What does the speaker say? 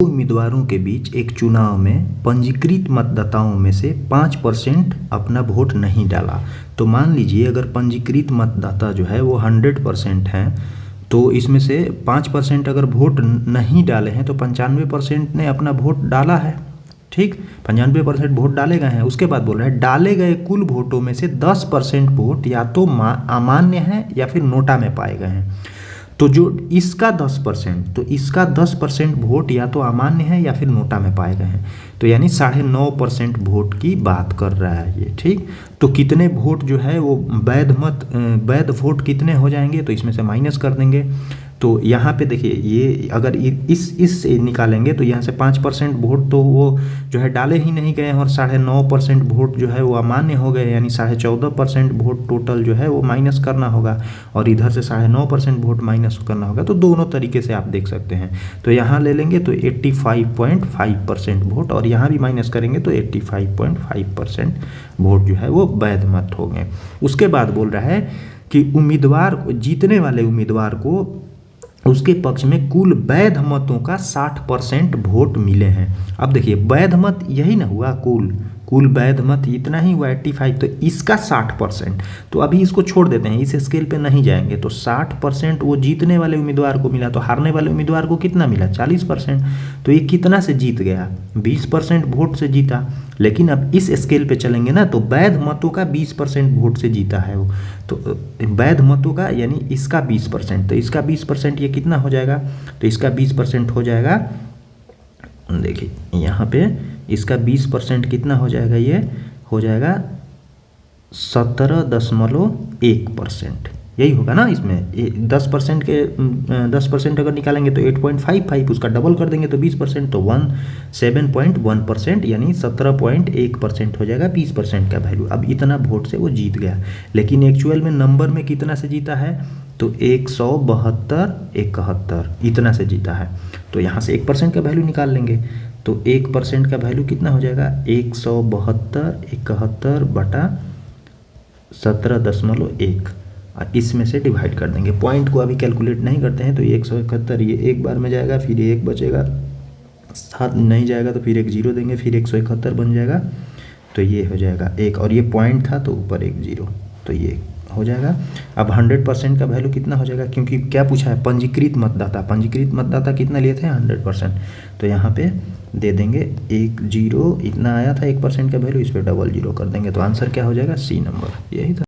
उम्मीदवारों के बीच एक चुनाव में पंजीकृत मतदाताओं में से 5% अपना वोट नहीं डाला। तो मान लीजिए अगर पंजीकृत मतदाता जो है वो 100% हैं, तो इसमें से 5% अगर वोट नहीं डाले हैं तो 95% ने अपना वोट डाला है। ठीक, 95% वोट डाले गए हैं। उसके बाद बोल रहा है डाले गए कुल वोटों में से 10% वोट या तो अमान्य हैं या फिर नोटा में पाए गए हैं। तो जो इसका 10%, तो इसका 10% वोट या तो अमान्य है या फिर नोटा में पाए गए हैं। तो यानी 9.5% वोट की बात कर रहा है ये। ठीक, तो कितने वोट जो है वो वैध वोट कितने हो जाएंगे, तो इसमें से माइनस कर देंगे। तो यहाँ पे देखिए ये अगर इस निकालेंगे तो यहाँ से 5% वोट तो वो जो है डाले ही नहीं गए हैं और 9.5% वोट जो है वो अमान्य हो गए, यानी 14.5% वोट टोटल जो है वो माइनस करना होगा और इधर से 9.5% वोट माइनस करना होगा। तो दोनों तरीके से आप देख सकते हैं। तो यहाँ ले लेंगे तो 85.5% वोट और यहाँ भी माइनस करेंगे तो 85.5% वोट जो है वो वैध मत होंगे। उसके बाद बोल रहा है कि उम्मीदवार जीतने वाले उम्मीदवार को उसके पक्ष में कुल वैध मतों का 60% वोट मिले हैं। अब देखिए वैध मत यही ना हुआ, कुल वैध मत इतना ही हुआ 85, तो इसका 60%। तो अभी इसको छोड़ देते हैं, इस स्केल पे नहीं जाएंगे। तो 60% वो जीतने वाले उम्मीदवार को मिला, तो हारने वाले उम्मीदवार को कितना मिला 40%। तो ये कितना से जीत गया, 20% वोट से जीता। लेकिन अब इस स्केल पे चलेंगे ना तो वैध मतों का 20% वोट से जीता है वो। तो वैध मतों का यानी इसका 20%, तो इसका 20% ये कितना हो जाएगा, तो इसका 20% हो जाएगा, देखिए यहाँ पे इसका 20% कितना हो जाएगा, ये हो जाएगा 17.1%। यही होगा ना इसमें 10% के 10% अगर निकालेंगे तो 8.55, उसका डबल कर देंगे तो 20%, तो 7.1% यानी 17.1% हो जाएगा 20% का वैल्यू। अब इतना वोट से वो जीत गया, लेकिन एक्चुअल में नंबर में कितना से जीता है, तो 172.71 इतना से जीता है। तो यहाँ से 1% का वैल्यू निकाल लेंगे तो 1% का वैल्यू कितना हो जाएगा 172.71 बटा 17.1 और इसमें से डिवाइड कर देंगे। पॉइंट को अभी कैलकुलेट नहीं करते हैं, तो 171 ये एक बार में जाएगा, फिर ये एक बचेगा, 7 नहीं जाएगा तो फिर एक 0 देंगे, फिर 171 बन जाएगा। तो ये हो जाएगा 1 और ये पॉइंट था तो ऊपर एक 0, तो ये हो जाएगा। अब 100% का वैल्यू कितना हो जाएगा, क्योंकि क्या पूछा है पंजीकृत मतदाता कितना लिए थे 100%। तो यहाँ पे दे देंगे 1 0 इतना आया था 1% का वैल्यू, इस पर डबल 0 कर देंगे। तो आंसर क्या हो जाएगा, सी नंबर, यही था।